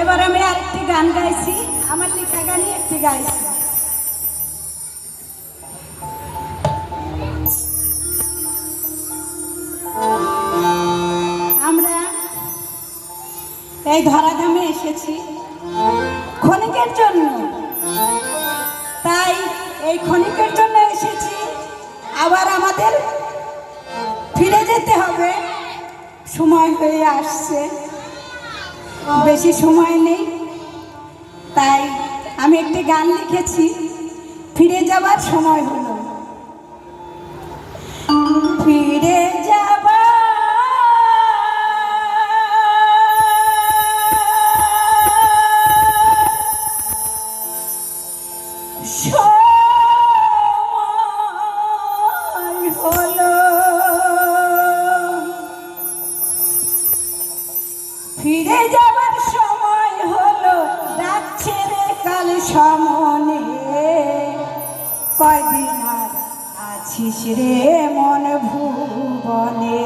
এবার আমি আরেকটি গান গাইছি, আমার লেখা গানই একটি গাইছি। আমরা এই ধরাধামে এসেছি ক্ষণিকের জন্য, তাই এই ক্ষণিকের জন্য এসেছি, আবার আমাদের ফিরে যেতে হবে, সময় হয়ে আসছে, বেশি সময় নেই। তাই আমি একটি গান লিখেছি, ফিরে যাবার সময় হলো। ফিরে যাবার সময় হলো, ফিরে যাবার সময় হলো, ডাকছে রে কাল সমনে, কয়দিন আর আছিস রে মন ভুবনে।